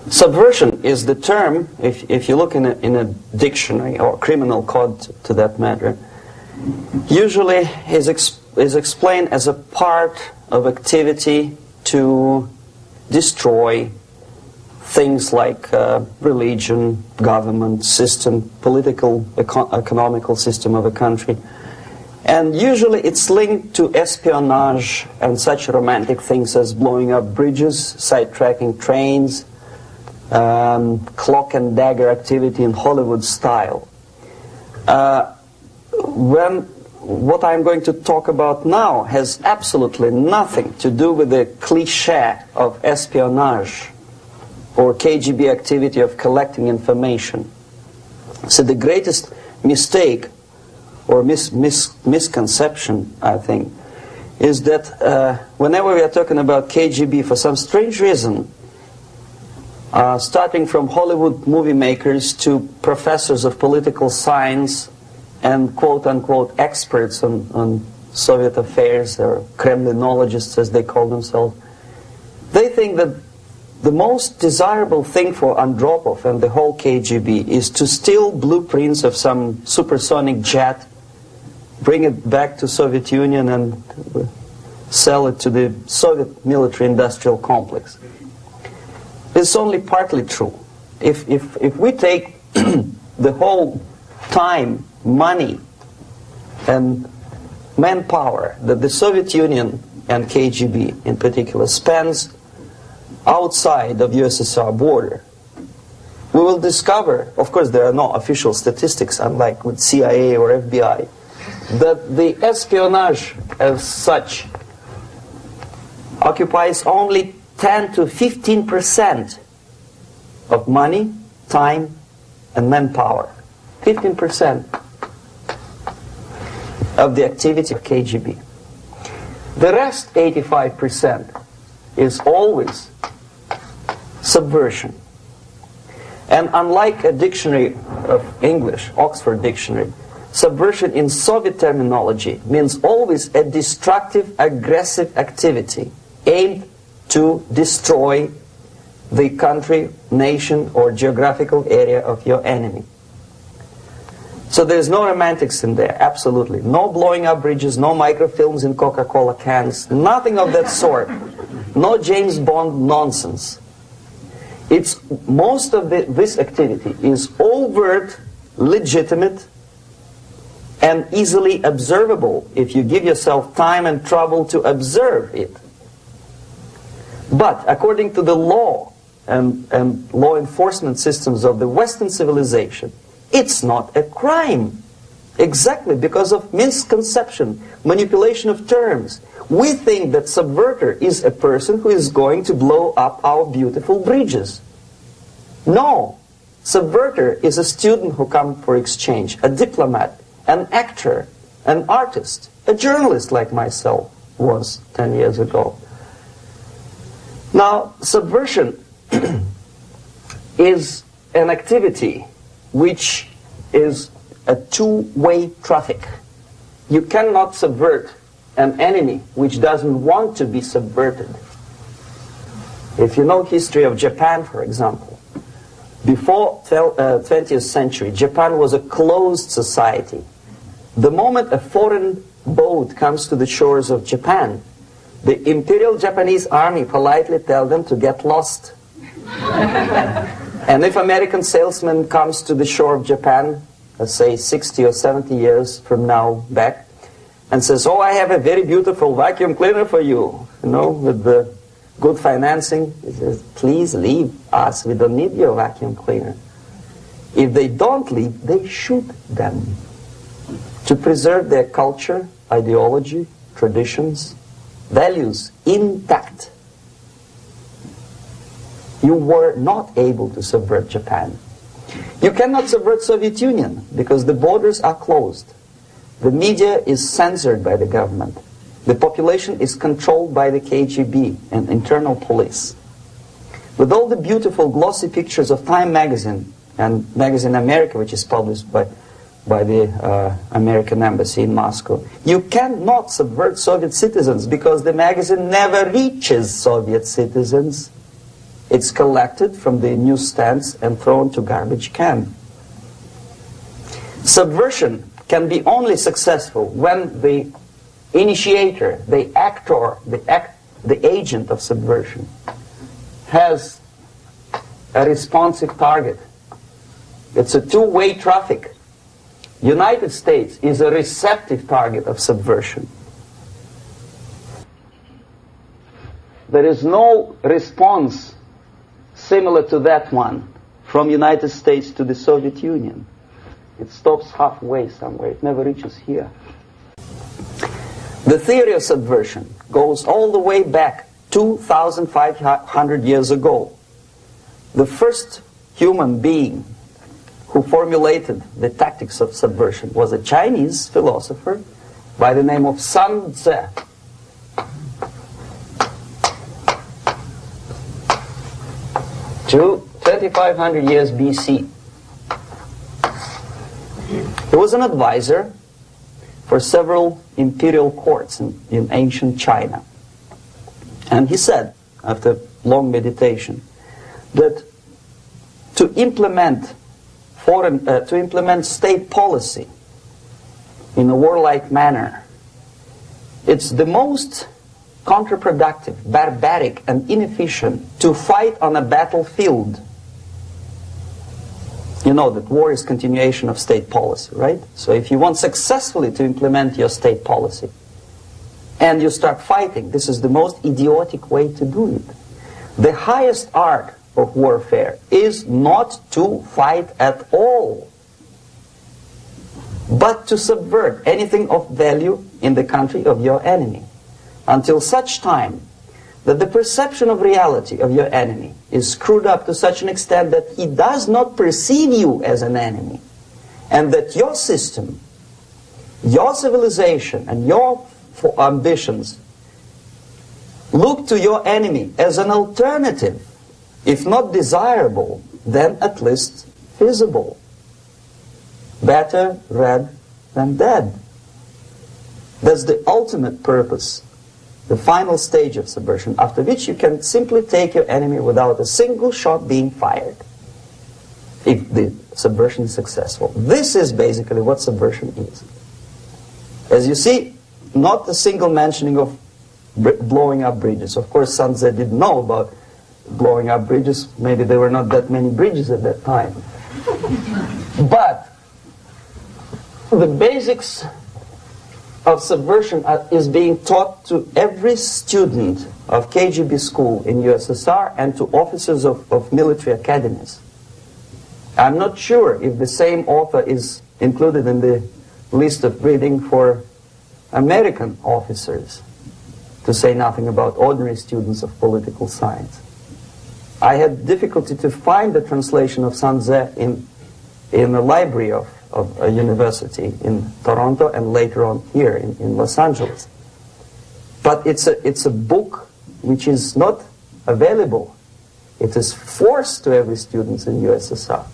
Subversion is the term, if you look in a dictionary or criminal code to that matter, usually is explained as a part of activity to destroy things like religion, government, system, political, economical system of a country. And usually it's linked to espionage and such romantic things as blowing up bridges, sidetracking trains, cloak and dagger activity in Hollywood style. What I'm going to talk about now has absolutely nothing to do with the cliché of espionage or KGB activity of collecting information. So the greatest mistake or misconception, I think, is that whenever we are talking about KGB, for some strange reason, starting from Hollywood movie makers to professors of political science and quote-unquote experts on Soviet affairs, or Kremlinologists as they call themselves, they think that the most desirable thing for Andropov and the whole KGB is to steal blueprints of some supersonic jet, bring it back to Soviet Union and sell it to the Soviet military-industrial complex. It's only partly true. If we take the whole time, money, and manpower that the Soviet Union and KGB in particular spends outside of USSR border, we will discover, of course there are no official statistics unlike with CIA or FBI, that the espionage as such occupies only 10 to 15% of money, time, and manpower. 15% of the activity of KGB. The rest, 85%, is always subversion. And unlike a dictionary of English, Oxford Dictionary, subversion in Soviet terminology means always a destructive, aggressive activity aimed to destroy the country, nation, or geographical area of your enemy. So there's no romantics in there, absolutely. No blowing up bridges, no microfilms in Coca-Cola cans, nothing of that sort. No James Bond nonsense. It's most of this activity is overt, legitimate, and easily observable if you give yourself time and trouble to observe it. But according to the law and law enforcement systems of the Western civilization, it's not a crime. Exactly because of misconception, manipulation of terms. We think that subverter is a person who is going to blow up our beautiful bridges. No. Subverter is a student who comes for exchange, a diplomat, an actor, an artist, a journalist like myself was 10 years ago. Now, subversion is an activity which is a two-way traffic. You cannot subvert an enemy which doesn't want to be subverted. If you know history of Japan, for example, before 20th century, Japan was a closed society. The moment a foreign boat comes to the shores of Japan, the Imperial Japanese Army politely tells them to get lost. And if American salesman comes to the shore of Japan, let's say 60 or 70 years from now back, and says, oh, I have a very beautiful vacuum cleaner for you, with the good financing, he says, please leave us, we don't need your vacuum cleaner. If they don't leave, they shoot them to preserve their culture, ideology, traditions, values intact. You were not able to subvert Japan. You cannot subvert Soviet Union because the borders are closed. The media is censored by the government. The population is controlled by the KGB and internal police. With all the beautiful glossy pictures of Time magazine and Magazine America, which is published by the American embassy in Moscow, you cannot subvert Soviet citizens because the magazine never reaches Soviet citizens. It's collected from the newsstands and thrown to garbage can. Subversion can be only successful when the initiator, the actor, the agent of subversion has a responsive target. It's a two-way traffic. United States is a receptive target of subversion. There is no response similar to that one from United States to the Soviet Union. It stops halfway somewhere. It never reaches here. The theory of subversion goes all the way back 2,500 years ago. The first human being who formulated the tactics of subversion was a Chinese philosopher by the name of Sun Tzu. 2,500 years BC. He was an advisor for several imperial courts in ancient China. And he said, after long meditation, that to implement state policy in a warlike manner, it's the most counterproductive, barbaric, and inefficient to fight on a battlefield. You know that war is continuation of state policy, right? So if you want successfully to implement your state policy and you start fighting, this is the most idiotic way to do it. The highest art of warfare is not to fight at all, but to subvert anything of value in the country of your enemy, until such time that the perception of reality of your enemy is screwed up to such an extent that he does not perceive you as an enemy, and that your system, your civilization, and your ambitions look to your enemy as an alternative, if not desirable, then at least feasible. Better red than dead. That's the ultimate purpose, the final stage of subversion, after which you can simply take your enemy without a single shot being fired, if the subversion is successful. This is basically what subversion is. As you see, not a single mentioning of blowing up bridges. Of course, Sun Tzu didn't know about blowing up bridges. Maybe there were not that many bridges at that time. But the basics of subversion is being taught to every student of K.G.B. school in USSR and to officers of military academies. I'm not sure if the same author is included in the list of reading for American officers, to say nothing about ordinary students of political science. I had difficulty to find the translation of Sun Tzu in the library of a university in Toronto and later on here in Los Angeles. But it's a book which is not available. It is forced to every student in USSR.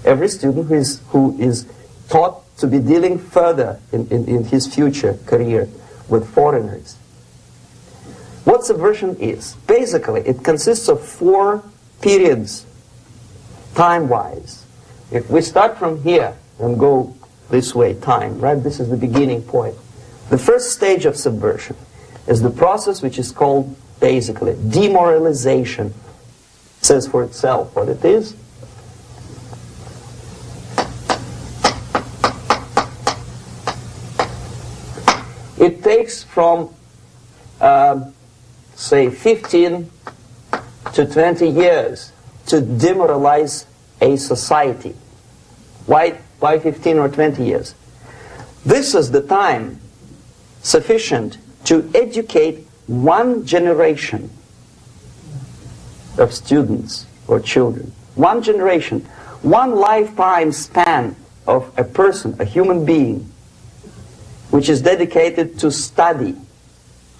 Every student who is taught to be dealing further in his future career with foreigners. What subversion is? Basically, it consists of 4 periods, time-wise. If we start from here and go this way, time, right? This is the beginning point. The first stage of subversion is the process which is called, basically, demoralization. It says for itself what it is. It takes from, say, 15 to 20 years to demoralize a society. Why 15 or 20 years? This is the time sufficient to educate one generation of students or children. One generation, one lifetime span of a person, a human being, which is dedicated to study,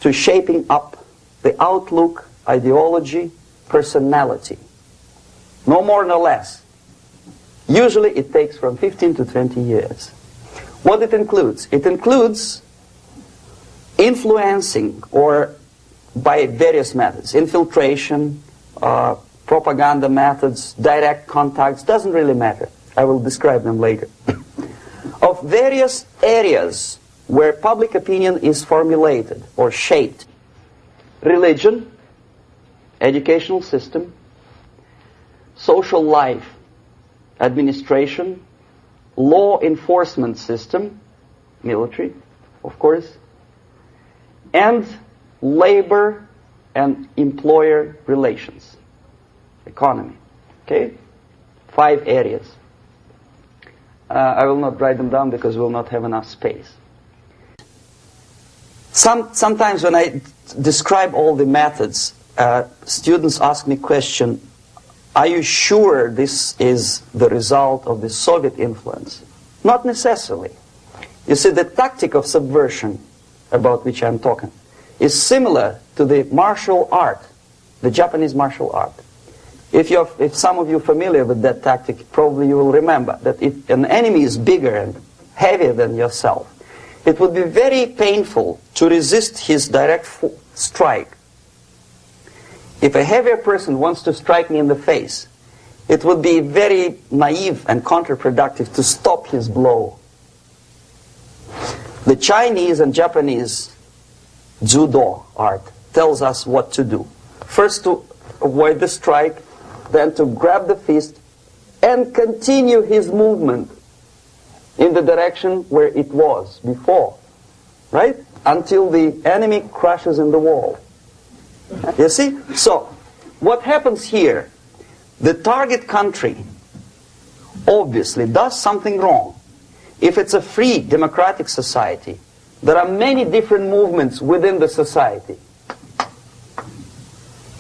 to shaping up the outlook, ideology, personality. No more, no less. Usually it takes from 15 to 20 years. What it includes? It includes influencing, or by various methods, infiltration, propaganda methods, direct contacts, doesn't really matter. I will describe them later. Of various areas where public opinion is formulated or shaped. Religion, educational system, social life, administration, law enforcement system, military, of course, and labor and employer relations, economy. Okay? 5 areas. I will not write them down because we will not have enough space. Sometimes when I describe all the methods, students ask me question, are you sure this is the result of the Soviet influence? Not necessarily. You see, the tactic of subversion, about which I'm talking, is similar to the martial art, the Japanese martial art. If some of you are familiar with that tactic, probably you will remember that if an enemy is bigger and heavier than yourself, it would be very painful to resist his direct strike. If a heavier person wants to strike me in the face, it would be very naive and counterproductive to stop his blow. The Chinese and Japanese judo art tells us what to do. First to avoid the strike, then to grab the fist and continue his movement in the direction where it was before, right? Until the enemy crashes in the wall. You see? So, what happens here? The target country obviously does something wrong. If it's a free democratic society, there are many different movements within the society.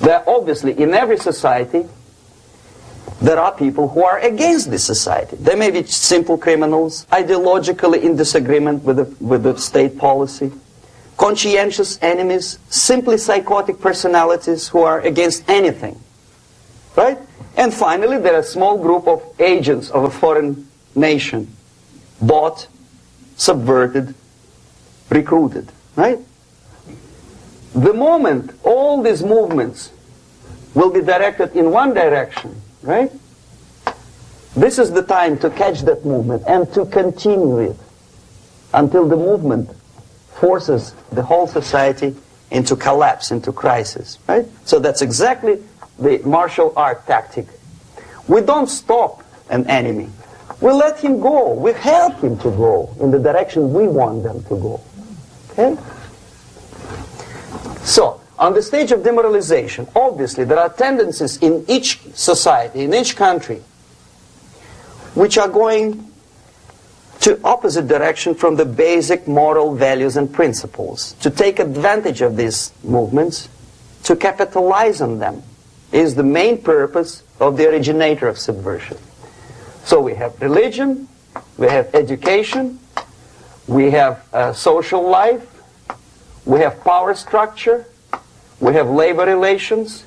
There are obviously, in every society, there are people who are against this society. They may be simple criminals, ideologically in disagreement with the state policy, conscientious enemies, simply psychotic personalities who are against anything. Right? And finally, there are a small group of agents of a foreign nation, bought, subverted, recruited. Right? The moment all these movements will be directed in one direction, right? This is the time to catch that movement and to continue it until the movement forces the whole society into collapse, into crisis, right? So that's exactly the martial art tactic. We don't stop an enemy. We let him go. We help him to go in the direction we want them to go. Okay? So, on the stage of demoralization, obviously there are tendencies in each society, in each country, which are going to opposite direction from the basic moral values and principles. To take advantage of these movements, to capitalize on them, is the main purpose of the originator of subversion. So we have religion, we have education, we have social life, we have power structure, we have labor relations,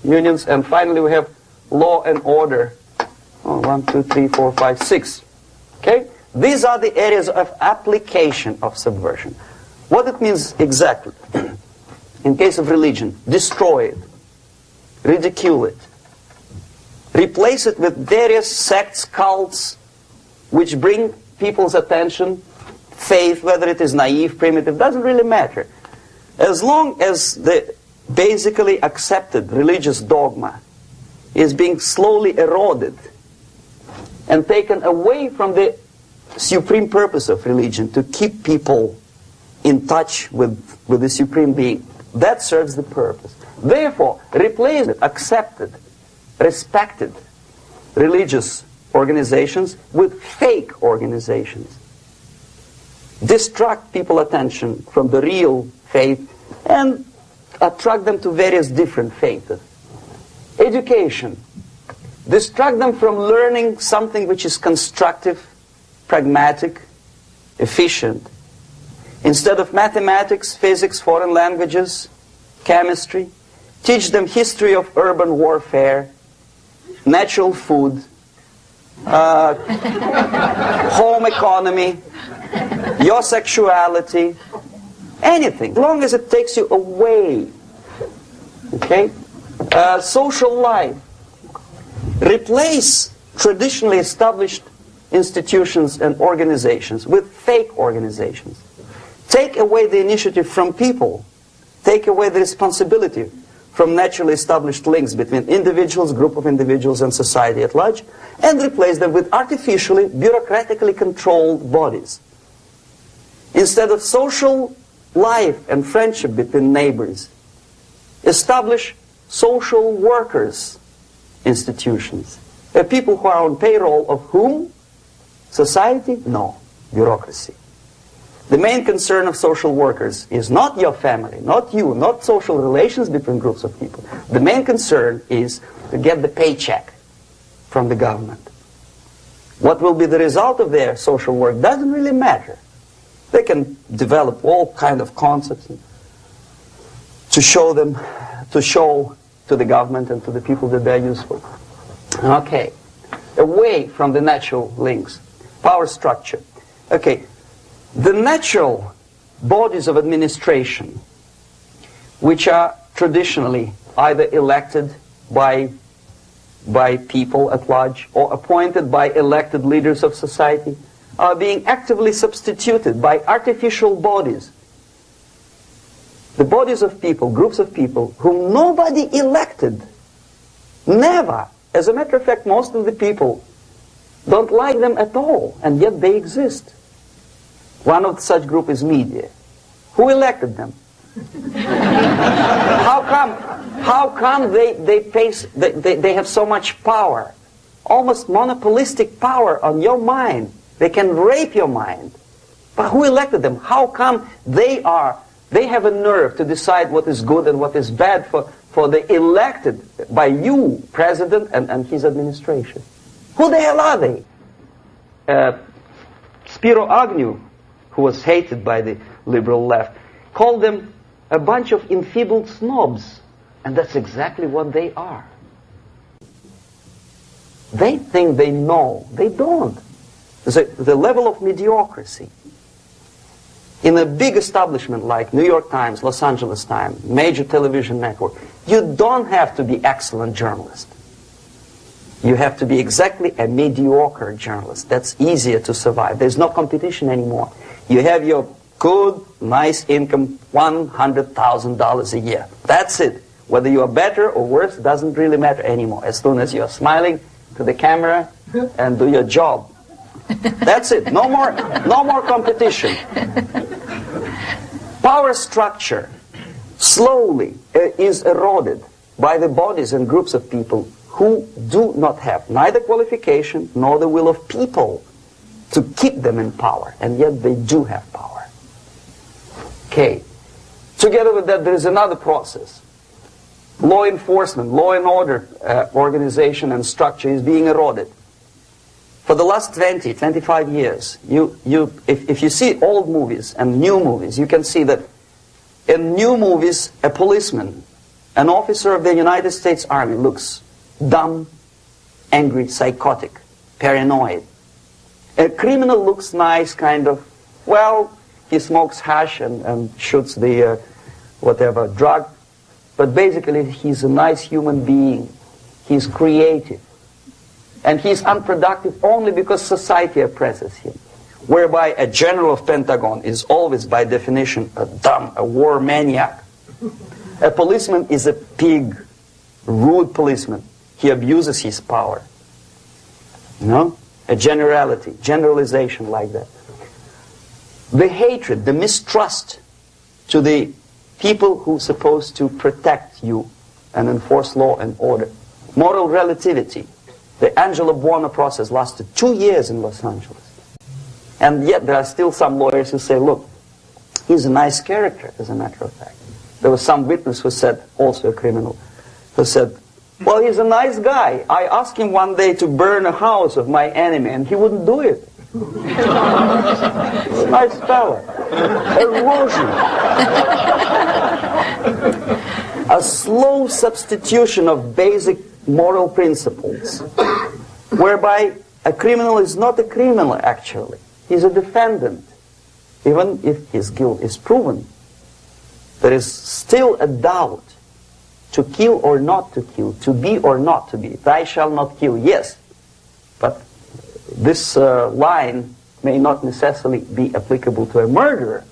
unions, and finally we have law and order. 1, 2, 3, 4, 5, 6. Okay? These are the areas of application of subversion. What it means exactly? In case of religion, destroy it, ridicule it, replace it with various sects, cults, which bring people's attention, faith, whether it is naive, primitive, doesn't really matter. As long as the basically accepted religious dogma is being slowly eroded and taken away from the supreme purpose of religion, to keep people in touch with the supreme being, that serves the purpose. Therefore, replace it, accepted, respected religious organizations with fake organizations. Distract people's attention from the real faith and attract them to various different faiths. Education. Distract them from learning something which is constructive, pragmatic, efficient. Instead of mathematics, physics, foreign languages, chemistry, teach them history of urban warfare, natural food, home economy, your sexuality, anything, as long as it takes you away, okay, Social life. Replace traditionally established institutions and organizations with fake organizations. Take away the initiative from people. Take away the responsibility from naturally established links between individuals, group of individuals, and society at large, and replace them with artificially, bureaucratically controlled bodies. Instead of social life and friendship between neighbors, establish social workers institutions. People who are on payroll of whom? Society? No. Bureaucracy. The main concern of social workers is not your family, not you, not social relations between groups of people. The main concern is to get the paycheck from the government. What will be the result of their social work doesn't really matter. They can develop all kind of concepts to show to the government and to the people that they're useful. Okay. Away from the natural links. Power structure. Okay. The natural bodies of administration, which are traditionally either elected by people at large or appointed by elected leaders of society, are being actively substituted by artificial bodies. The bodies of people, groups of people, whom nobody elected. Never. As a matter of fact, most of the people don't like them at all, and yet they exist. One of such group is media. Who elected them? How come they have so much power? Almost monopolistic power on your mind. They can rape your mind. But who elected them? How come they have a nerve to decide what is good and what is bad for the elected by you, president, and his administration? Who the hell are they? Spiro Agnew, who was hated by the liberal left, called them a bunch of enfeebled snobs. And that's exactly what they are. They think they know. They don't. The level of mediocrity. In a big establishment like New York Times, Los Angeles Times, major television network, you don't have to be excellent journalist. You have to be exactly a mediocre journalist. That's easier to survive. There's no competition anymore. You have your good, nice income, $100,000 a year. That's it. Whether you are better or worse doesn't really matter anymore. As soon as you're smiling to the camera and do your job. That's it. No more competition. Power structure slowly is eroded by the bodies and groups of people who do not have neither qualification nor the will of people to keep them in power, and yet they do have power. Okay. Together with that, there is another process. Law enforcement, law and order organization and structure is being eroded. For the last 20, 25 years, if you see old movies and new movies, you can see that in new movies, a policeman, an officer of the United States Army looks dumb, angry, psychotic, paranoid. A criminal looks nice, kind of, well, he smokes hash and shoots the whatever drug, but basically he's a nice human being. He's creative. And he's unproductive only because society oppresses him. Whereby a general of Pentagon is always by definition a war maniac. A policeman is a pig, rude policeman. He abuses his power. You know? A generalization like that. The hatred, the mistrust to the people who are supposed to protect you and enforce law and order. Moral relativity. The Angelo Buono process lasted 2 years in Los Angeles. And yet there are still some lawyers who say, look, he's a nice character, as a matter of fact. There was some witness who said, also a criminal, who said, well, he's a nice guy. I asked him one day to burn a house of my enemy, and he wouldn't do it. Nice fella. Erosion. A slow substitution of basic moral principles, whereby a criminal is not a criminal actually. He's a defendant. Even if his guilt is proven, there is still a doubt to kill or not to kill, to be or not to be. Thou shalt not kill, yes, but this line may not necessarily be applicable to a murderer.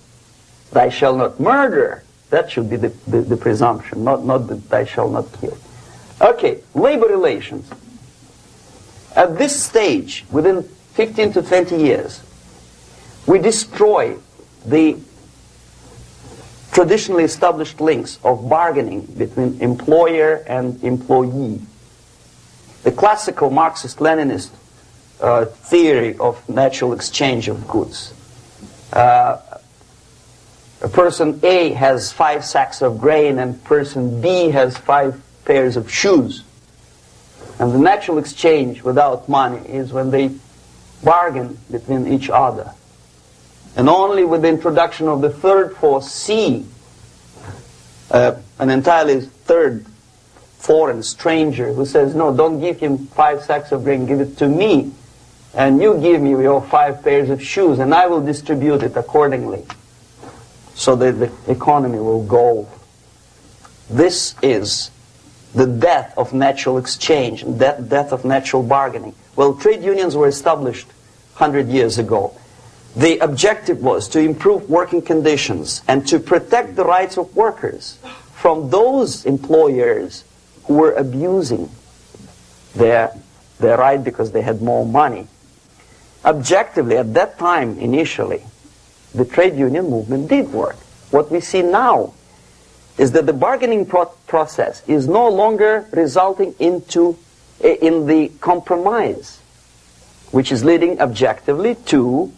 Thou shalt not murder. That should be the presumption, not that thou shalt not kill. Okay, labor relations. At this stage, within 15 to 20 years, we destroy the traditionally established links of bargaining between employer and employee. The classical Marxist-Leninist theory of natural exchange of goods. Person A has 5 sacks of grain and person B has 5 pairs of shoes. And the natural exchange without money is when they bargain between each other. And only with the introduction of the third force, C, an entirely third foreign stranger who says, no, don't give him 5 sacks of grain, give it to me. And you give me your 5 pairs of shoes, and I will distribute it accordingly, so that the economy will go. This is the death of natural exchange, death of natural bargaining. Well, trade unions were established 100 years ago. The objective was to improve working conditions and to protect the rights of workers from those employers who were abusing their right because they had more money. Objectively, at that time, initially, the trade union movement did work. What we see now is that the bargaining process is no longer resulting in the compromise, which is leading objectively to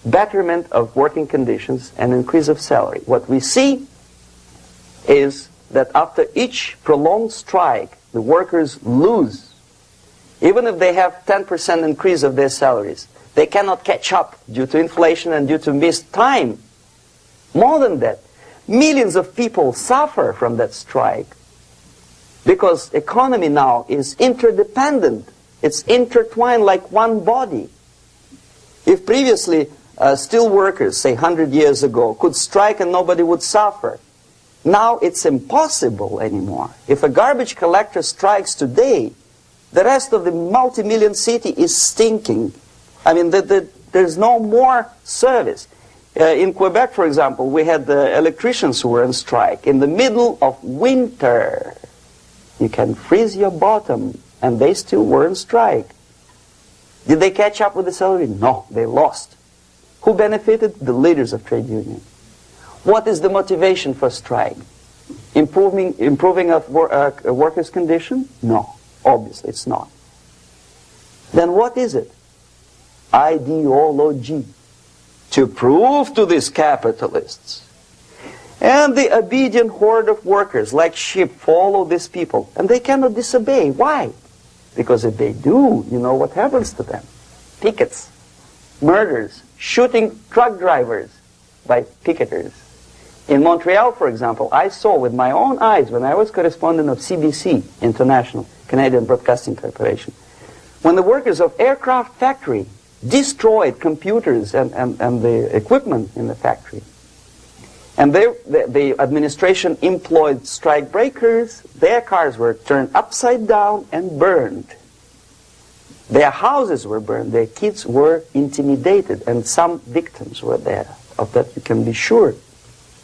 betterment of working conditions and increase of salary. What we see is that after each prolonged strike, the workers lose. Even if they have 10% increase of their salaries, they cannot catch up due to inflation and due to missed time. More than that, millions of people suffer from that strike because economy now is interdependent. It's intertwined like one body. If previously steel workers, say 100 years ago, could strike and nobody would suffer, now it's impossible anymore. If a garbage collector strikes today, the rest of the multi-million city is stinking. I mean, there's no more service. In Quebec, for example, we had the electricians who were on strike in the middle of winter. You can freeze your bottom, and they still were on strike. Did they catch up with the salary? No, they lost. Who benefited? The leaders of trade unions. What is the motivation for strike? Improving of a workers' condition? No, obviously it's not. Then what is it? Ideology. To prove to these capitalists. And the obedient horde of workers, like sheep, follow these people. And they cannot disobey. Why? Because if they do, you know what happens to them. Pickets, murders, shooting truck drivers by picketers. In Montreal, for example, I saw with my own eyes when I was correspondent of CBC International, Canadian Broadcasting Corporation, when the workers of aircraft factory destroyed computers and the equipment in the factory. And the administration employed strike breakers. Their cars were turned upside down and burned. Their houses were burned. Their kids were intimidated. And some victims were there. Of that you can be sure.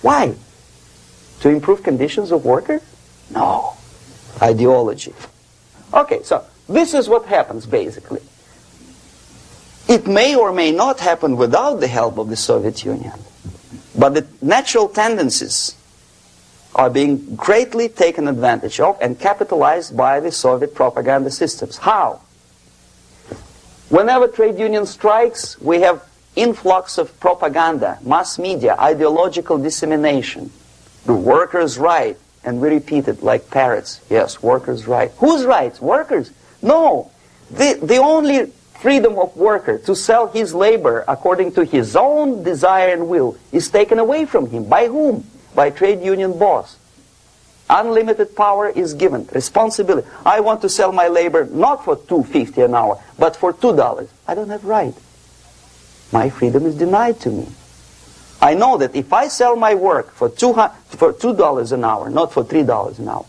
Why? To improve conditions of workers? No. Ideology. Okay, so this is what happens basically. It may or may not happen without the help of the Soviet Union. But the natural tendencies are being greatly taken advantage of and capitalized by the Soviet propaganda systems. How? Whenever trade union strikes, we have influx of propaganda, mass media, ideological dissemination. The workers' right, and we repeat it like parrots. Yes, workers' right. Whose rights? Workers? No. The only freedom of worker to sell his labor according to his own desire and will is taken away from him. By whom? By trade union boss. Unlimited power is given. Responsibility. I want to sell my labor not for $2.50 an hour, but for $2. I don't have right. My freedom is denied to me. I know that if I sell my work for $2 an hour, not for $3 an hour,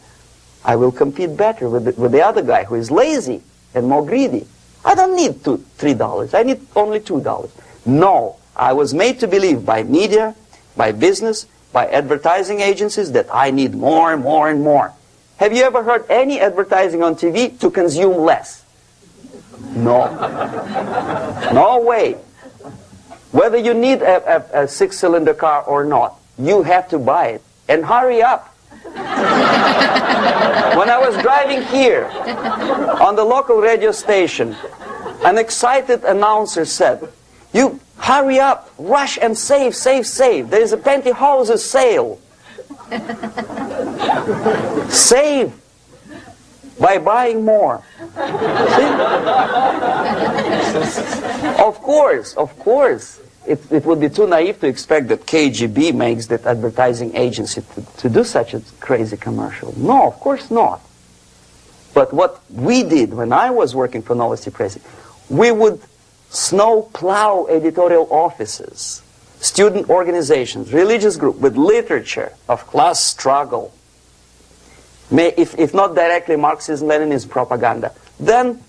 I will compete better with the other guy who is lazy and more greedy. I don't need $3. I need only $2. No, I was made to believe by media, by business, by advertising agencies that I need more and more and more. Have you ever heard any advertising on TV to consume less? No. No way. Whether you need a six-cylinder car or not, you have to buy it. And hurry up. When I was driving here on the local radio station, an excited announcer said, "You hurry up, rush and save, save, save. There is a pantyhose sale." Save by buying more. See? Of course. It would be too naive to expect that K.G.B. makes that advertising agency to do such a crazy commercial. No, of course not. But what we did when I was working for Novosti Press, we would snow plow editorial offices, student organizations, religious groups with literature of class struggle. If not directly Marxism-Leninism propaganda, then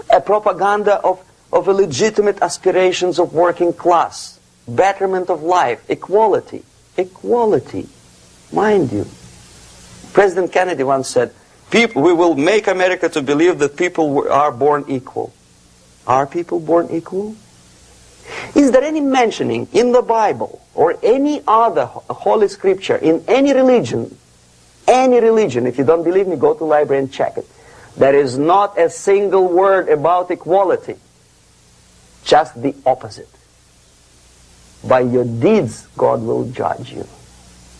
a propaganda of legitimate aspirations of working class, betterment of life, equality. Equality, mind you. President Kennedy once said, we will make America to believe that people are born equal. Are people born equal? Is there any mentioning in the Bible or any other holy scripture in any religion, if you don't believe me, go to the library and check it. There is not a single word about equality. Just the opposite. By your deeds, God will judge you.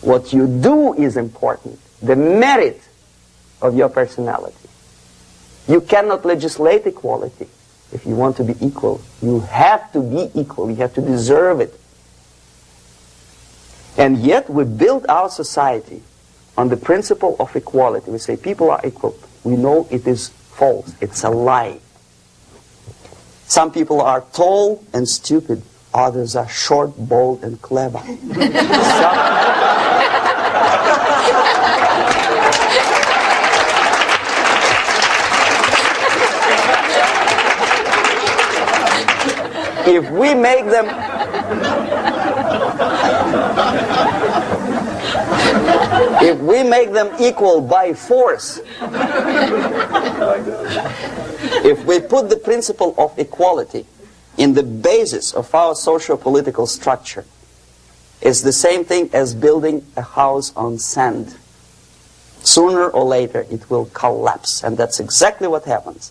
What you do is important. The merit of your personality. You cannot legislate equality. If you want to be equal, you have to be equal. You have to deserve it. And yet we build our society on the principle of equality. We say people are equal. We know it is false. It's a lie. Some people are tall and stupid. Others are short, bold, and clever. If we make them equal by force, if we put the principle of equality in the basis of our socio-political structure, it's the same thing as building a house on sand. Sooner or later it will collapse, and that's exactly what happens.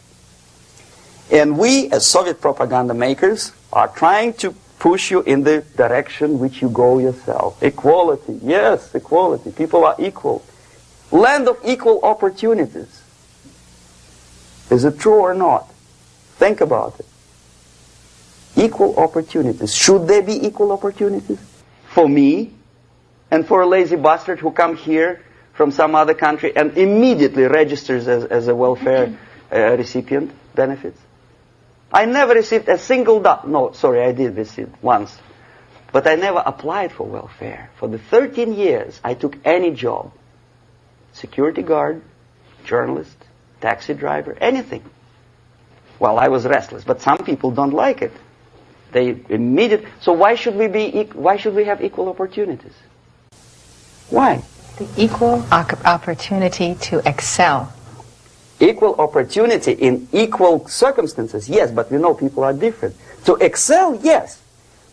And we, as Soviet propaganda makers, are trying to push you in the direction which you go yourself. Equality, yes, equality. People are equal. Land of equal opportunities. Is it true or not? Think about it. Equal opportunities. Should there be equal opportunities? For me, and for a lazy bastard who comes here from some other country and immediately registers as a welfare recipient, benefits? I never received a single dollar. No, sorry, I did receive once. But I never applied for welfare. For the 13 years, I took any job. Security guard, journalist, taxi driver, anything. Well, I was restless, but some people don't like it. They immediately. So why should we have equal opportunities? Why? The equal opportunity to excel. Equal opportunity in equal circumstances, yes, but we know people are different. To excel, yes,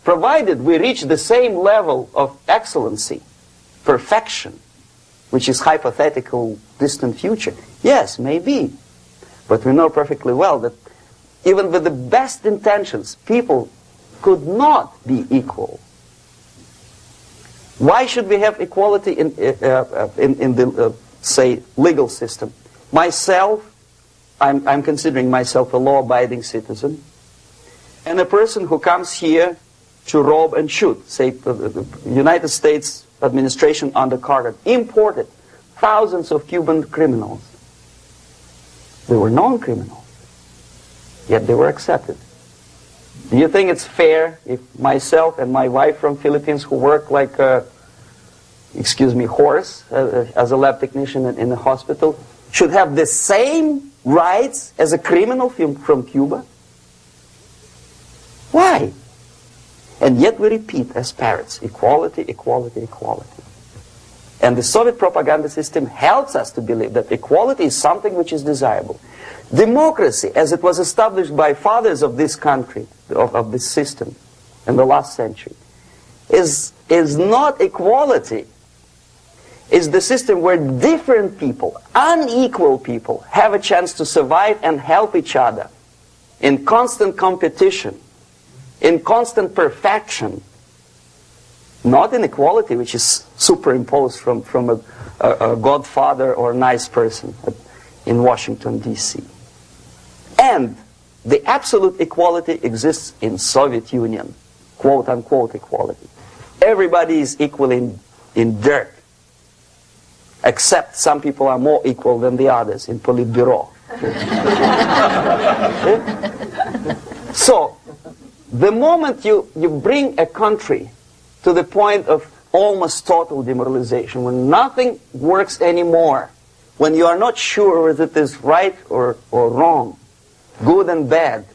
provided we reach the same level of excellency, perfection, which is hypothetical, distant future. Yes, maybe. But we know perfectly well that even with the best intentions, people could not be equal. Why should we have equality in the, say, legal system? Myself, I'm considering myself a law-abiding citizen, and a person who comes here to rob and shoot, say, the United States administration under Carter imported thousands of Cuban criminals. They were non-criminals, yet they were accepted. Do you think it's fair if myself and my wife from Philippines, who work like horse as a lab technician in a hospital should have the same rights as a criminal from Cuba? Why? And yet we repeat as parrots, equality, equality, equality. And the Soviet propaganda system helps us to believe that equality is something which is desirable. Democracy, as it was established by fathers of this country, of this system in the last century, is not equality. It's the system where different people, unequal people, have a chance to survive and help each other in constant competition, in constant perfection, not in equality, which is superimposed from a godfather or a nice person in Washington, D.C. And the absolute equality exists in Soviet Union, quote-unquote equality. Everybody is equal in dirt, except some people are more equal than the others in Politburo. So, the moment you bring a country to the point of almost total demoralization, when nothing works anymore, when you are not sure whether it is right or wrong, good and bad,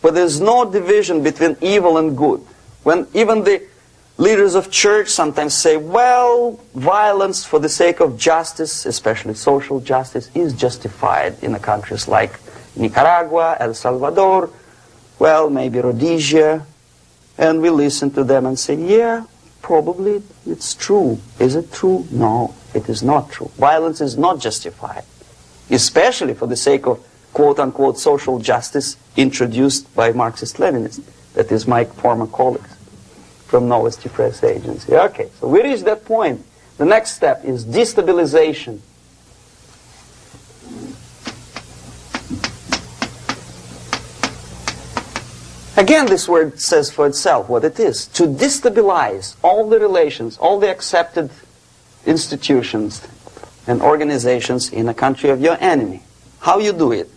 but there's no division between evil and good, when even the leaders of church sometimes say, well, violence for the sake of justice, especially social justice, is justified in countries like Nicaragua, El Salvador, well, maybe Rhodesia, and we listen to them and say, yeah, probably it's true. Is it true? No, it is not true. Violence is not justified, especially for the sake of quote-unquote social justice introduced by Marxist-Leninists, that is my former colleagues from Novosti Press Agency. Okay, so we reach that point. The next step is destabilization. Again, this word says for itself what it is. To destabilize all the relations, all the accepted institutions and organizations in a country of your enemy. How you do it?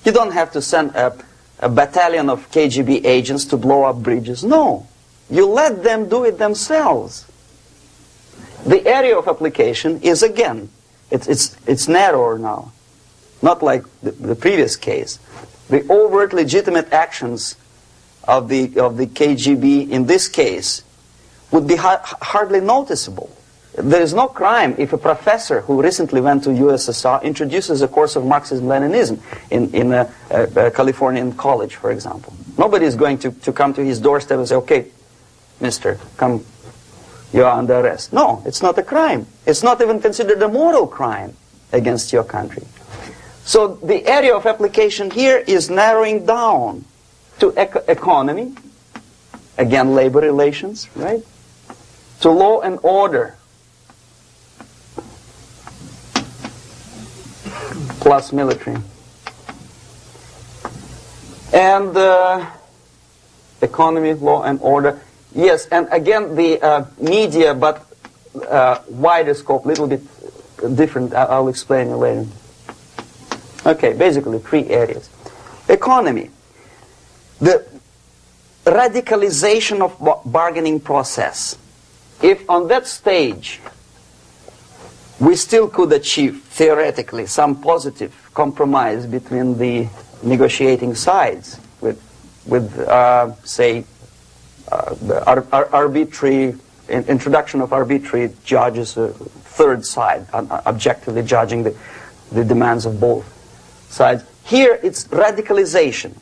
You don't have to send a battalion of KGB agents to blow up bridges. No. You let them do it themselves. The area of application is, again, it's narrower now. Not like the previous case. The overt legitimate actions of the KGB in this case would be hardly noticeable. There is no crime if a professor who recently went to USSR introduces a course of Marxism-Leninism in a Californian college, for example. Nobody is going to come to his doorstep and say, okay, mister, come, you are under arrest. No, it's not a crime. It's not even considered a moral crime against your country. So the area of application here is narrowing down to economy, again labor relations, right? To law and order, plus military. And economy, law and order. Yes, and again the media, but wider scope, little bit different. I'll explain it later. Okay, basically 3 areas. Economy. The radicalization of bargaining process. If on that stage we still could achieve, theoretically, some positive compromise between the negotiating sides with say, the arbitrary introduction of arbitrary judges, a third side, objectively judging the demands of both sides. Here it's radicalization.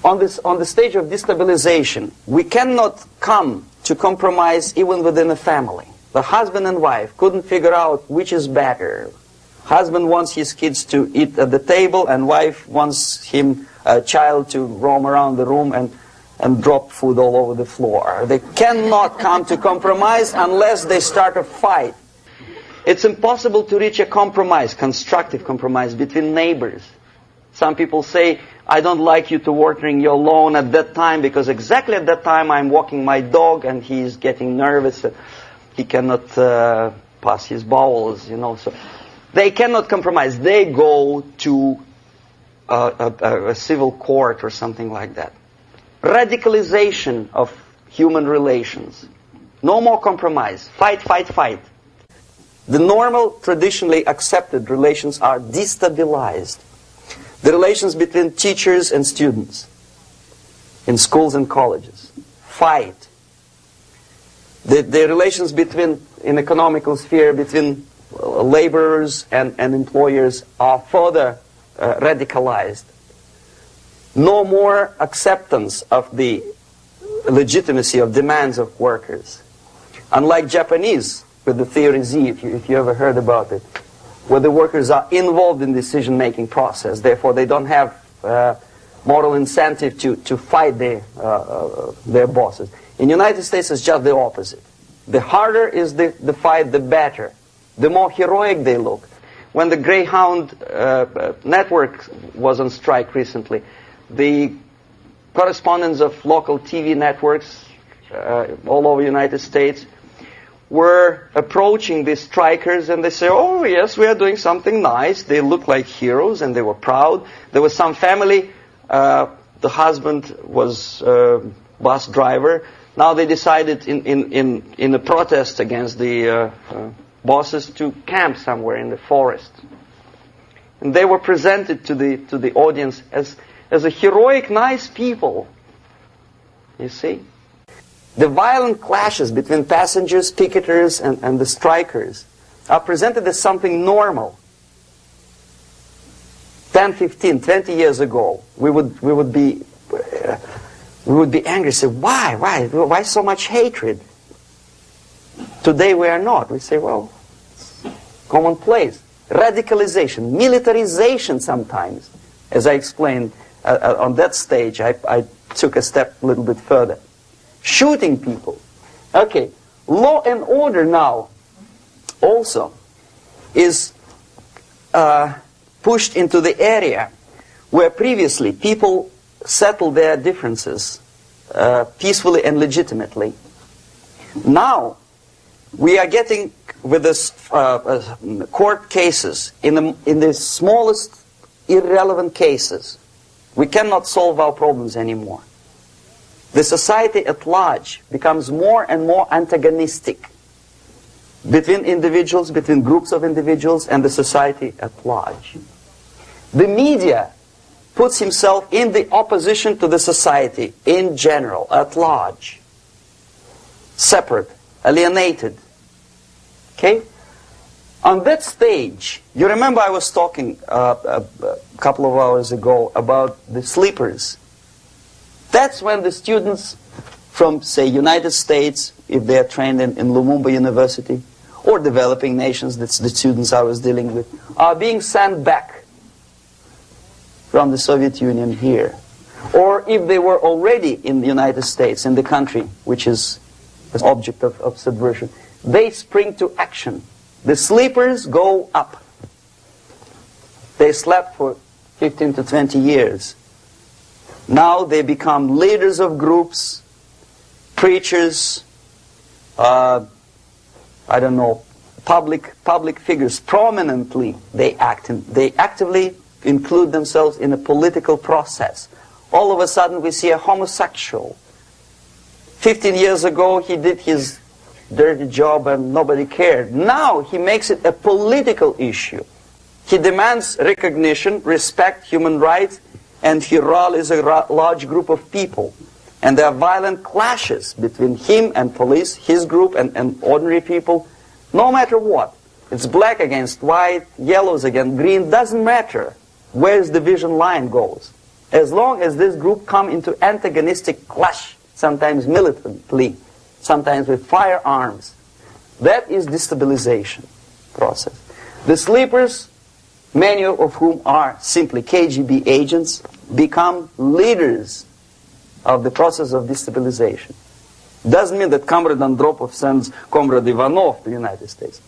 On the stage of destabilization, we cannot come to compromise even within a family. The husband and wife couldn't figure out which is better. Husband wants his kids to eat at the table, and wife wants a child to roam around the room and drop food all over the floor. They cannot come to compromise unless they start a fight. It's impossible to reach a compromise, constructive compromise, between neighbors. Some people say, I don't like you to watering your lawn at that time because exactly at that time I'm walking my dog and he's getting nervous. He cannot pass his bowels, you know. So they cannot compromise. They go to a civil court or something like that. Radicalization of human relations. No more compromise. Fight, fight, fight. The normal, traditionally accepted relations are destabilized. The relations between teachers and students in schools and colleges. Fight. The relations between, in economical sphere, between laborers and employers are further radicalized. No more acceptance of the legitimacy of demands of workers. Unlike Japanese, with the theory Z, if you ever heard about it, where the workers are involved in the decision-making process, therefore they don't have moral incentive to fight their bosses. In the United States, it's just the opposite. The harder is the fight, the better. The more heroic they look. When the Greyhound network was on strike recently, the correspondents of local TV networks all over the United States were approaching the strikers, and they say, oh yes, we are doing something nice. They look like heroes and they were proud. There was some family, the husband was bus driver. Now they decided in a protest against the bosses to camp somewhere in the forest. And they were presented to the audience as a heroic, nice people. You see? The violent clashes between passengers, picketers, and the strikers are presented as something normal. 10, 15, 20 years ago, we would be angry, say, why so much hatred? Today we are not. We say, well, it's commonplace. Radicalization, militarization sometimes. As I explained on that stage, I took a step a little bit further. Shooting people. Okay, law and order now also is pushed into the area where previously people settled their differences peacefully and legitimately. Now we are getting with this court cases in the smallest irrelevant cases. We cannot solve our problems anymore. The society at large becomes more and more antagonistic between individuals, between groups of individuals, and the society at large. The media puts himself in the opposition to the society in general, at large. Separate, alienated. Okay? On that stage, you remember I was talking a couple of hours ago about the sleepers. That's when the students from, say, United States, if they are trained in Lumumba University, or developing nations, that's the students I was dealing with, are being sent back from the Soviet Union here. Or if they were already in the United States, in the country, which is the object of subversion, they spring to action. The sleepers go up. They slept for 15 to 20 years. Now they become leaders of groups, preachers, I don't know, public figures. Prominently they actively include themselves in a political process. All of a sudden we see a homosexual. 15 years ago he did his dirty job and nobody cared. Now he makes it a political issue. He demands recognition, respect, human rights, and he rallies a large group of people. And there are violent clashes between him and police, his group and ordinary people, no matter what. It's black against white, yellows against green, doesn't matter where the division line goes. As long as this group come into antagonistic clash, sometimes militantly, sometimes with firearms, that is destabilization process. The sleepers, many of whom are simply K.G.B. agents, become leaders of the process of destabilization. Doesn't mean that Comrade Andropov sends Comrade Ivanov to the United States.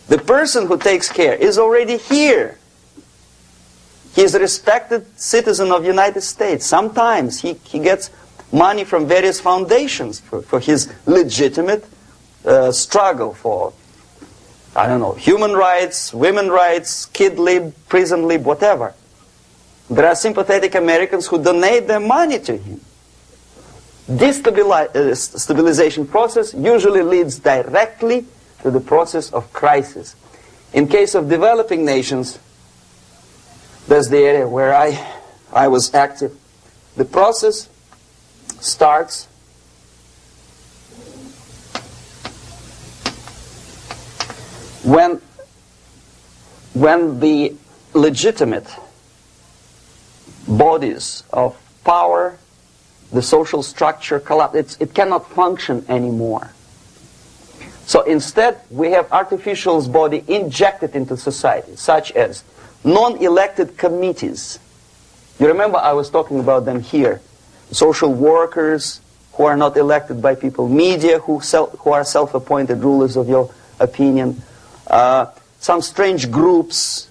The person who takes care is already here. He is a respected citizen of the United States. Sometimes he gets money from various foundations for his legitimate struggle for, I don't know, human rights, women's rights, kid lib, prison lib, whatever. There are sympathetic Americans who donate their money to him. Destabilization process usually leads directly to the process of crisis. In case of developing nations, that's the area where I was active. The process starts when the legitimate bodies of power, the social structure collapse. It cannot function anymore. So instead, we have artificial body injected into society, such as non-elected committees. You remember I was talking about them here. Social workers who are not elected by people, media who are self-appointed rulers of your opinion, some strange groups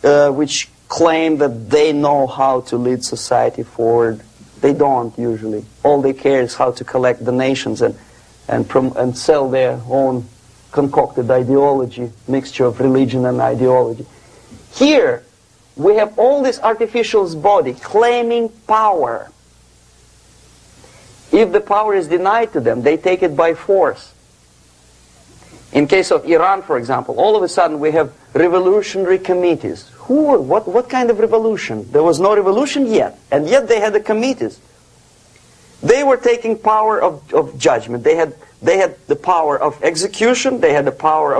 which claim that they know how to lead society forward. They don't usually. All they care is how to collect donations and sell their own concocted ideology, mixture of religion and ideology. Here, we have all this artificial body claiming power. If the power is denied to them, they take it by force. In case of Iran, for example, all of a sudden we have revolutionary committees. What kind of revolution? There was no revolution yet, and yet they had the committees. They were taking power of judgment. They had the power of execution, they had the power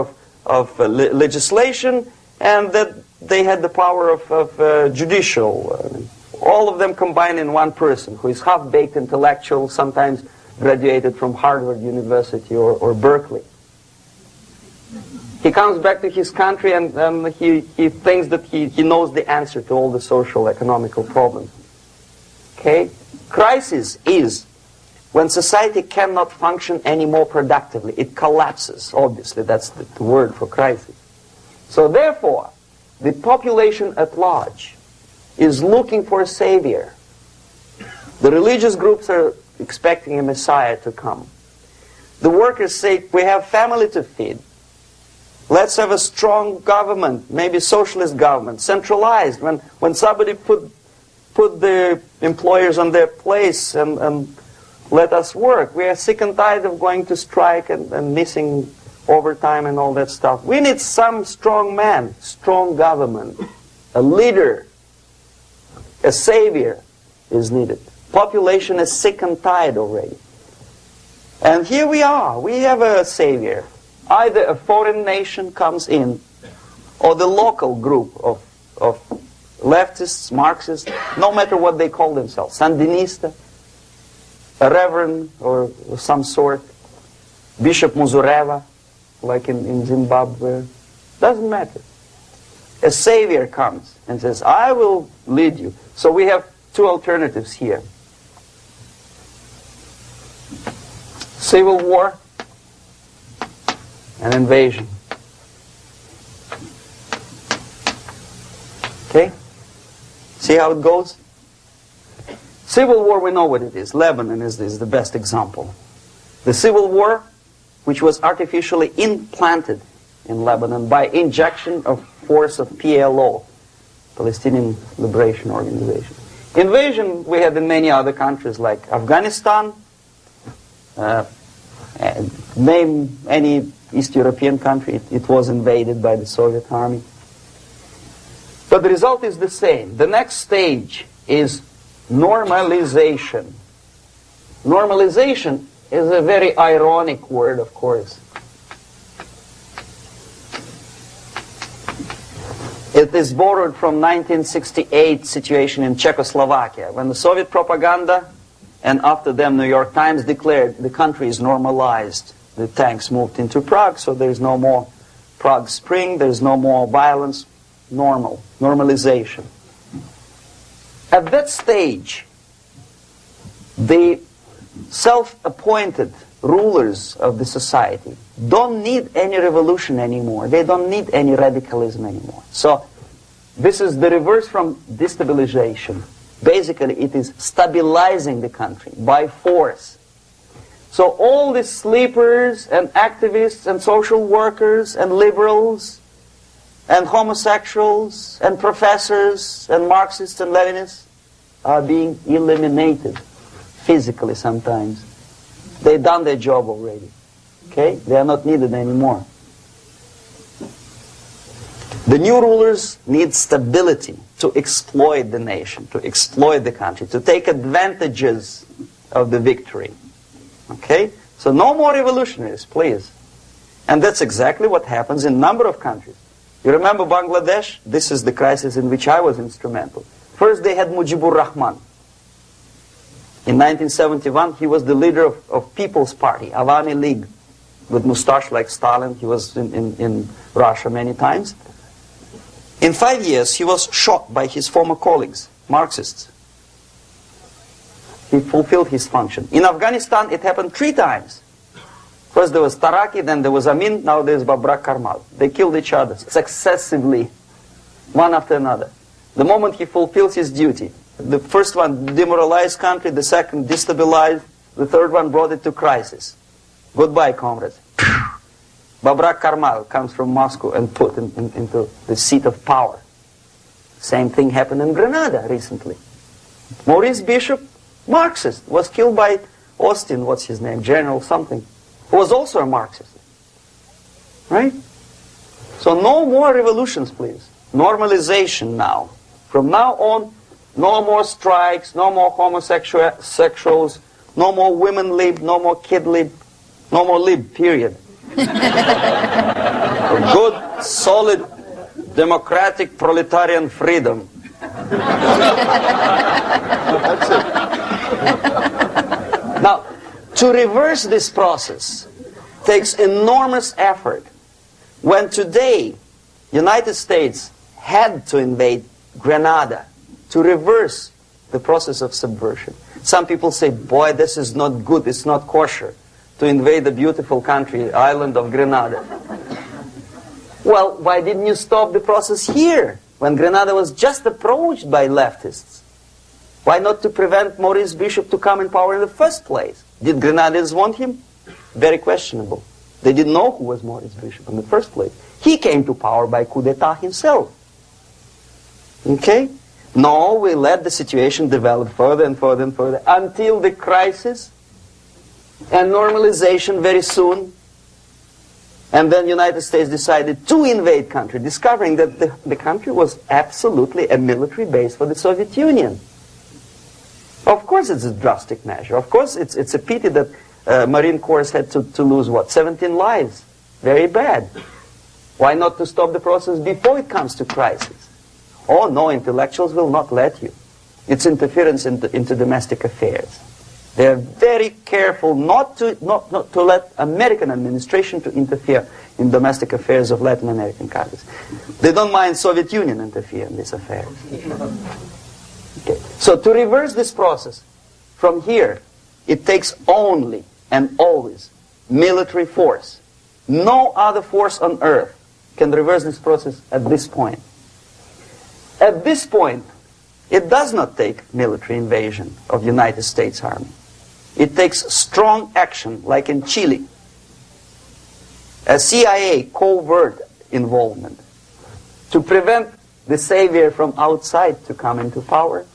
of legislation, and that they had the power of judicial. All of them combined in one person, who is half-baked intellectual, sometimes graduated from Harvard University or Berkeley. He comes back to his country and he thinks that he knows the answer to all the social, economical problems. Okay? Crisis is when society cannot function anymore productively. It collapses, obviously. That's the word for crisis. So therefore, the population at large is looking for a savior. The religious groups are expecting a messiah to come. The workers say, we have family to feed. Let's have a strong government, maybe socialist government, centralized. When somebody put the employers on their place and let us work. We are sick and tired of going to strike and missing overtime and all that stuff. We need some strong man, strong government, a leader, a savior is needed. Population is sick and tired already. And here we are. We have a savior. Either a foreign nation comes in, or the local group of leftists, Marxists, no matter what they call themselves, Sandinista, a reverend or some sort, Bishop Muzureva, like in Zimbabwe, doesn't matter. A savior comes and says, I will lead you. So we have two alternatives here. Civil war, an invasion. Okay? See how it goes? Civil war, we know what it is. Lebanon is the best example. The civil war, which was artificially implanted in Lebanon by injection of force of PLO, Palestinian Liberation Organization. Invasion we had in many other countries like Afghanistan, name any East European country, it was invaded by the Soviet army. But the result is the same. The next stage is normalization. Normalization is a very ironic word, of course. It is borrowed from 1968 situation in Czechoslovakia, when the Soviet propaganda, and after them New York Times, declared the country is normalized. The tanks moved into Prague, so there's no more Prague Spring, there's no more violence. Normalization. At that stage, the self-appointed rulers of the society don't need any revolution anymore. They don't need any radicalism anymore. So this is the reverse from destabilization. Basically, it is stabilizing the country by force. So all the sleepers and activists and social workers and liberals and homosexuals and professors and Marxists and Leninists are being eliminated. physically sometimes. They've done their job already. Okay? They are not needed anymore. The new rulers need stability to exploit the nation, to exploit the country, to take advantages of the victory. Okay? So no more revolutionaries, please. And that's exactly what happens in a number of countries. You remember Bangladesh? This is the crisis in which I was instrumental. First they had Mujibur Rahman. In 1971, he was the leader of People's Party, Awami League, with mustache like Stalin. He was in Russia many times. In 5 years, he was shot by his former colleagues, Marxists. He fulfilled his function. In Afghanistan, it happened 3 times. First there was Taraki, then there was Amin, now there's Babrak Karmal. They killed each other successively, one after another. The moment he fulfills his duty, the first one demoralized country, the second destabilized, the third one brought it to crisis. Goodbye, comrades. Babrak Karmal comes from Moscow and put into the seat of power. Same thing happened in Grenada recently. Maurice Bishop, Marxist, was killed by Austin, what's his name, General something, who was also a Marxist. Right? So no more revolutions, please. Normalization now. From now on, no more strikes, no more homosexuals, no more women lib, no more kid lib, no more lib, period. A good, solid, democratic, proletarian freedom. That's it. Now, to reverse this process takes enormous effort. When today, United States had to invade Grenada to reverse the process of subversion. Some people say, boy, this is not good, it's not kosher to invade the beautiful country, island of Grenada. Well, why didn't you stop the process here, when Grenada was just approached by leftists? Why not to prevent Maurice Bishop to come in power in the first place? Did Grenadians want him? Very questionable. They didn't know who was Maurice Bishop in the first place. He came to power by coup d'etat himself. Okay? No, we let the situation develop further and further and further until the crisis and normalization very soon. And then United States decided to invade country, discovering that the country was absolutely a military base for the Soviet Union. Of course it's a drastic measure. Of course it's a pity that Marine Corps had to lose, what, 17 lives. Very bad. Why not to stop the process before it comes to crisis? Oh no, intellectuals will not let you. It's interference into domestic affairs. They are very careful not to let American administration to interfere in domestic affairs of Latin American countries. They don't mind Soviet Union interfere in these affairs. Okay. So to reverse this process, from here, it takes only and always military force. No other force on earth can reverse this process at this point. At this point, it does not take military invasion of the United States Army. It takes strong action, like in Chile. A CIA covert involvement to prevent the savior from outside to come into power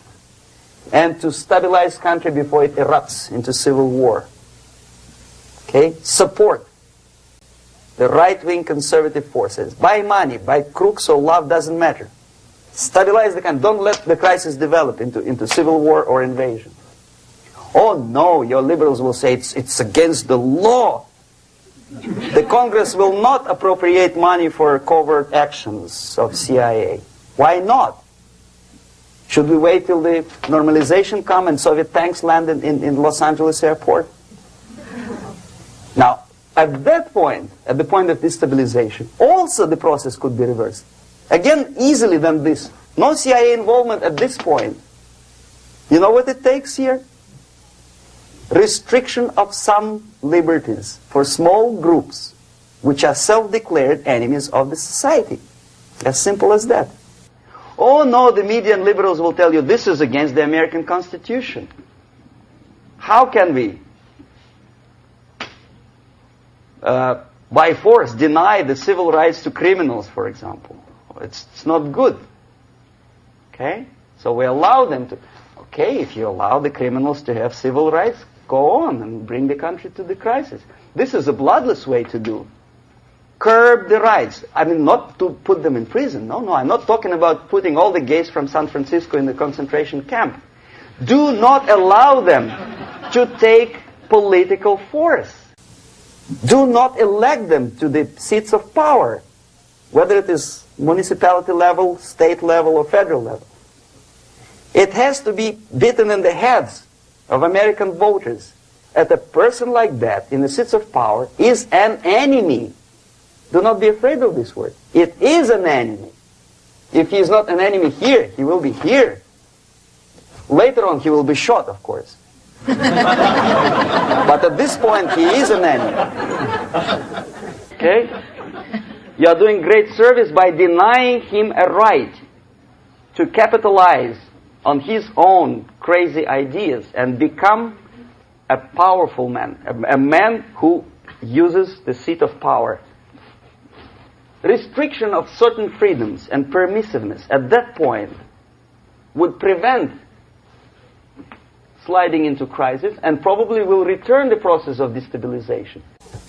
and to stabilize country before it erupts into civil war. Okay? Support the right-wing conservative forces. By money, by crooks or love, doesn't matter. Stabilize the country. Don't let the crisis develop into civil war or invasion. Oh no, your liberals will say it's against the law. The Congress will not appropriate money for covert actions of CIA. Why not? Should we wait till the normalization come and Soviet tanks land in Los Angeles airport? Now, at that point, at the point of destabilization, also the process could be reversed. Again, easily than this. No CIA involvement at this point. You know what it takes here? Restriction of some liberties for small groups which are self-declared enemies of the society. As simple as that. Oh no, the media and liberals will tell you this is against the American Constitution. How can we, by force, deny the civil rights to criminals, for example? It's not good. Okay? So we allow them to. okay, if you allow the criminals to have civil rights, go on and bring the country to the crisis. This is a bloodless way to do. Curb the rights. I mean, not to put them in prison. No, I'm not talking about putting all the gays from San Francisco in the concentration camp. Do not allow them to take political force. Do not elect them to the seats of power, whether it is municipality level, state level, or federal level. It has to be beaten in the heads of American voters that a person like that in the seats of power is an enemy. Do not be afraid of this word. It is an enemy. If he is not an enemy here, he will be here. Later on, he will be shot, of course. But at this point, he is an enemy. Okay? You are doing great service by denying him a right to capitalize on his own crazy ideas and become a powerful man, a man who uses the seat of power. Restriction of certain freedoms and permissiveness at that point would prevent sliding into crisis and probably will return the process of destabilization.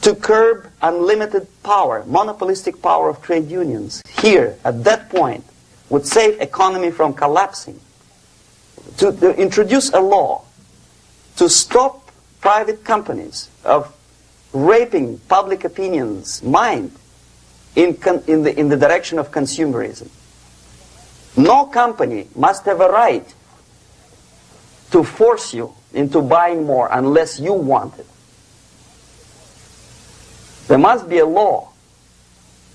To curb unlimited power, monopolistic power of trade unions, here, at that point, would save economy from collapsing. To introduce a law to stop private companies of raping public opinion's mind in the direction of consumerism. No company must have a right to force you into buying more unless you want it. There must be a law.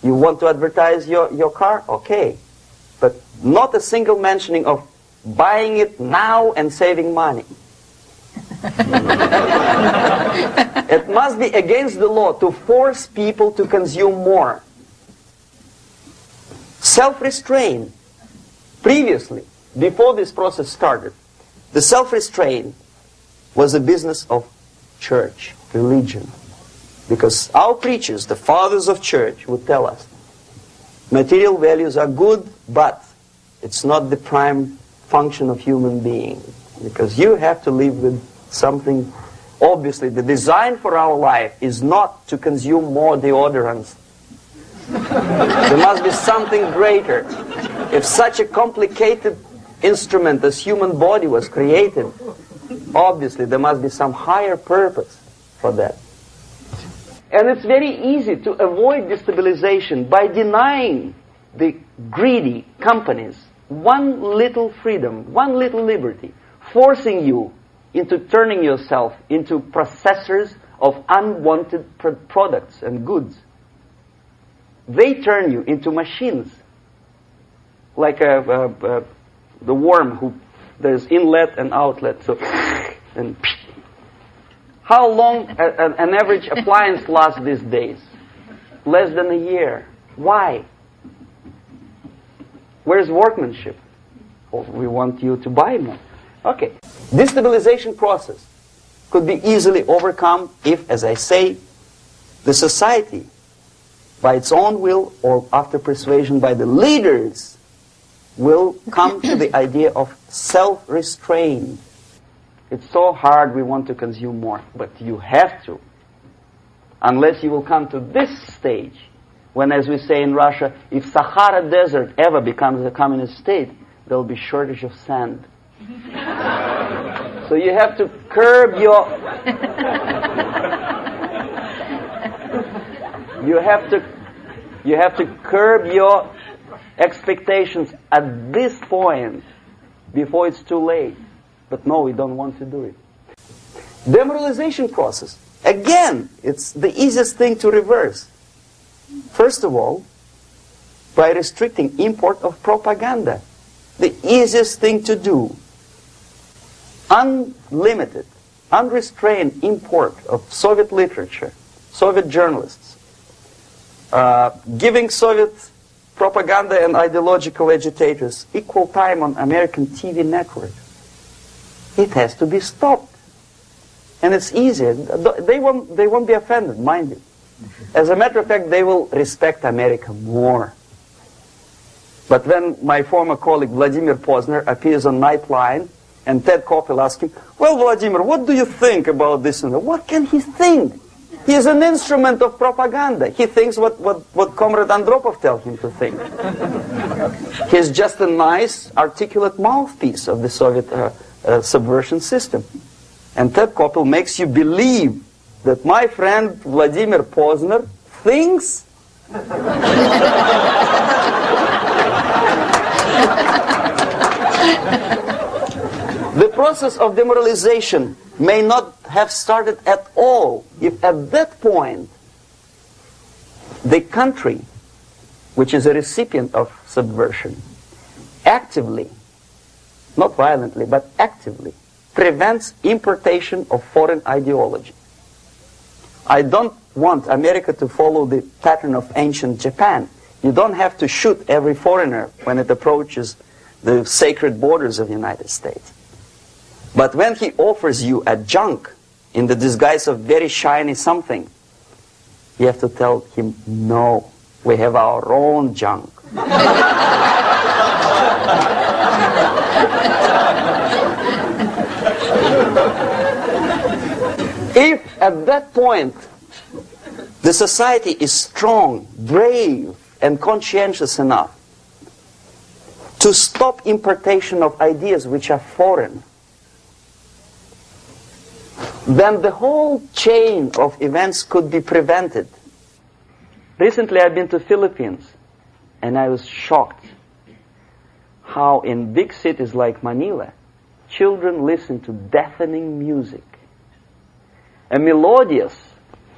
You want to advertise your car? Okay. But not a single mentioning of buying it now and saving money. It must be against the law to force people to consume more. Self-restraint. Previously, before this process started, the self-restraint was a business of church, religion. Because our preachers, the fathers of church, would tell us, material values are good, but it's not the prime function of human being. Because you have to live with something. Obviously, the design for our life is not to consume more deodorants. There must be something greater. If such a complicated instrument as human body was created, obviously there must be some higher purpose for that. And it's very easy to avoid destabilization by denying the greedy companies one little freedom, one little liberty, forcing you into turning yourself into processors of unwanted products and goods. They turn you into machines, like the worm who there's inlet and outlet. So, and how long an average appliance lasts these days? Less than a year. Why? Where's workmanship? Oh, we want you to buy more. Okay. Destabilization process could be easily overcome if, as I say, the society, by its own will or after persuasion by the leaders, will come to the idea of self-restraint. It's so hard, we want to consume more, but you have to. Unless you will come to this stage, when, as we say in Russia, if Sahara Desert ever becomes a communist state, there will be shortage of sand. So you have to curb your... You have to curb your expectations at this point before it's too late. But no, we don't want to do it. Demoralization process. Again, it's the easiest thing to reverse. First of all, by restricting import of propaganda. The easiest thing to do. Unlimited, unrestrained import of Soviet literature, Soviet journalists, giving Soviet propaganda and ideological agitators equal time on American TV network. It has to be stopped. And it's easy. They won't be offended, mind you. As a matter of fact, they will respect America more. But when my former colleague Vladimir Posner appears on Nightline And Ted Koppel asked him, well, Vladimir, what do you think about this? And what can he think? He is an instrument of propaganda. He thinks what Comrade Andropov tells him to think. He's just a nice, articulate mouthpiece of the Soviet subversion system. And Ted Koppel makes you believe that my friend Vladimir Posner thinks the process of demoralization may not have started at all if at that point the country, which is a recipient of subversion, actively, not violently, but actively, prevents importation of foreign ideology. I don't want America to follow the pattern of ancient Japan. You don't have to shoot every foreigner when it approaches the sacred borders of the United States. But when he offers you a junk in the disguise of very shiny something, you have to tell him, no, we have our own junk. If at that point the society is strong, brave, and conscientious enough to stop importation of ideas which are foreign, then the whole chain of events could be prevented. Recently I've been to Philippines, and I was shocked how in big cities like Manila, children listen to deafening music. A melodious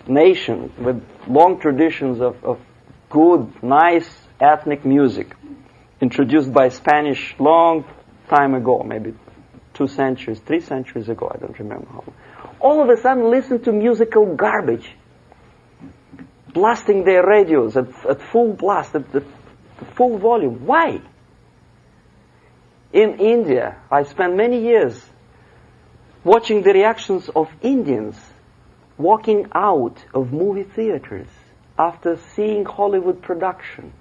nation with long traditions of good, nice ethnic music, introduced by Spanish long time ago, maybe 2 centuries, 3 centuries ago, I don't remember how long. All of a sudden listen to musical garbage, blasting their radios at full blast, at full volume. Why? In India, I spent many years watching the reactions of Indians walking out of movie theaters after seeing Hollywood production.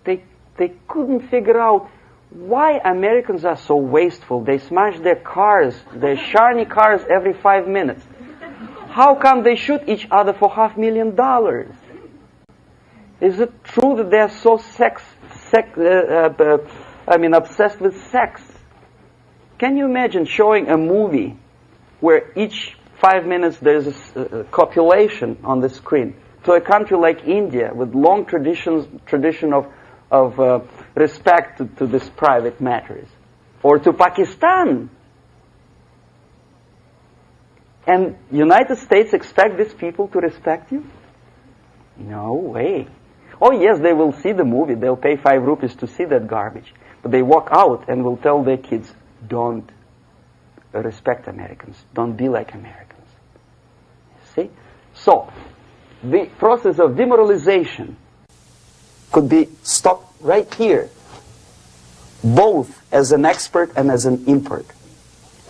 They couldn't figure out why Americans are so wasteful. They smash their cars, their shiny cars, every 5 minutes. How come they shoot each other for $500,000? Is it true that they are so obsessed with sex? Can you imagine showing a movie where each 5 minutes there's a copulation on the screen to a country like India with long tradition of respect to these private matters, or to Pakistan? And United States expect these people to respect you? No way. Oh yes, they will see the movie, they'll pay 5 rupees to see that garbage, but they walk out and will tell their kids, don't respect Americans, don't be like Americans. See? So, the process of demoralization could be stopped right here, both as an expert and as an import.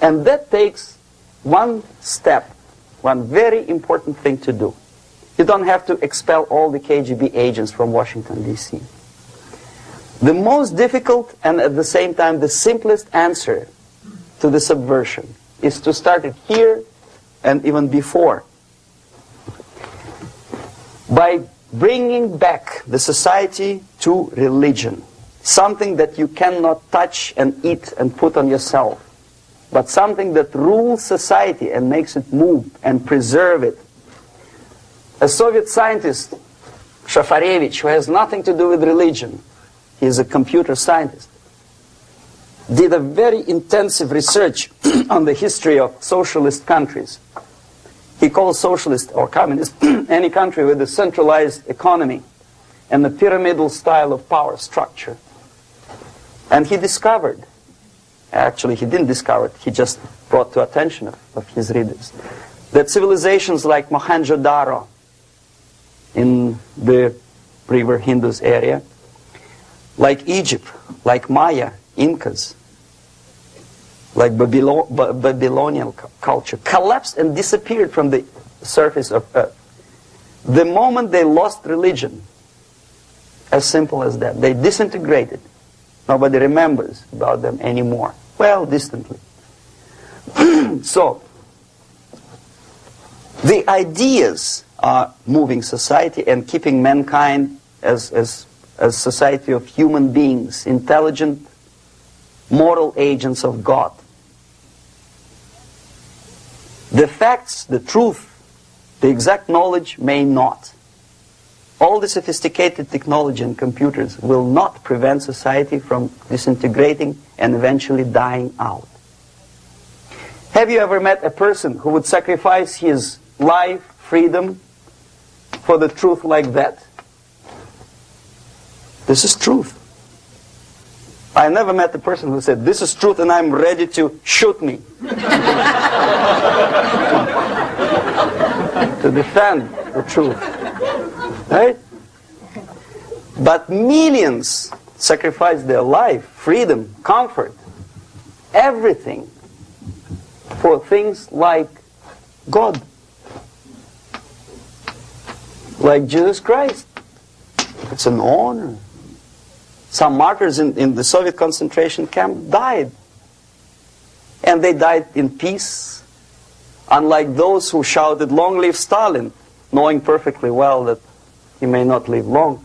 And that takes one step, one very important thing to do. You don't have to expel all the K.G.B. agents from Washington, D.C. The most difficult and at the same time the simplest answer to the subversion is to start it here and even before, by bringing back the society to religion, something that you cannot touch and eat and put on yourself, but something that rules society and makes it move and preserve it. A Soviet scientist, Shafarevich, who has nothing to do with religion, he is a computer scientist, did a very intensive research on the history of socialist countries. He calls socialist or communist any country with a centralized economy and a pyramidal style of power structure. And he discovered, actually he didn't discover it, he just brought to attention of his readers, that civilizations like Mohenjo-Daro in the river Indus area, like Egypt, like Maya, Incas, like Babylonian culture, collapsed and disappeared from the surface of Earth. The moment they lost religion, as simple as that, they disintegrated. Nobody remembers about them anymore. Well, distantly. So, the ideas are moving society and keeping mankind as a society of human beings, intelligent, moral agents of God. The facts, the truth, the exact knowledge may not. All the sophisticated technology and computers will not prevent society from disintegrating and eventually dying out. Have you ever met a person who would sacrifice his life, freedom, for the truth like that? This is truth. I never met a person who said, this is truth and I'm ready to shoot me. To defend the truth. Right? But millions sacrifice their life, freedom, comfort, everything for things like God. Like Jesus Christ. It's an honor. Some martyrs in the Soviet concentration camp died. And they died in peace. Unlike those who shouted, "Long live Stalin," knowing perfectly well that he may not live long.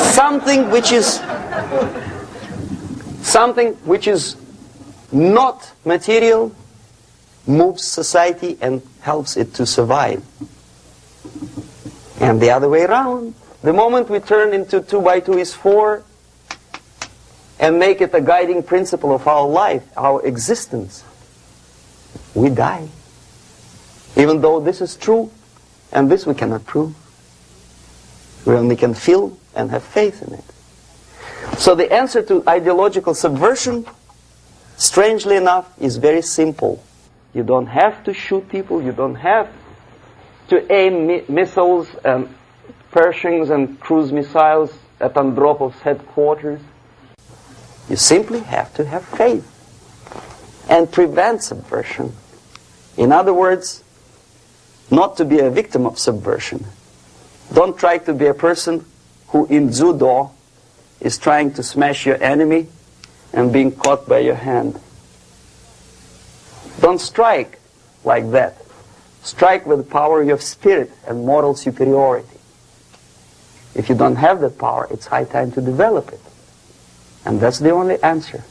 Something which is not material moves society and helps it to survive. And the other way around. The moment we turn into 2 by 2 is 4 and make it a guiding principle of our life, our existence, we die. Even though this is true, and this we cannot prove. We only can feel and have faith in it. So the answer to ideological subversion, strangely enough, is very simple. You don't have to shoot people, you don't have to aim missiles and Pershings and cruise missiles at Andropov's headquarters. You simply have to have faith and prevent subversion. In other words, not to be a victim of subversion. Don't try to be a person who in judo is trying to smash your enemy and being caught by your hand. Don't strike like that. Strike with the power of your spirit and moral superiority. If you don't have that power, it's high time to develop it. And that's the only answer.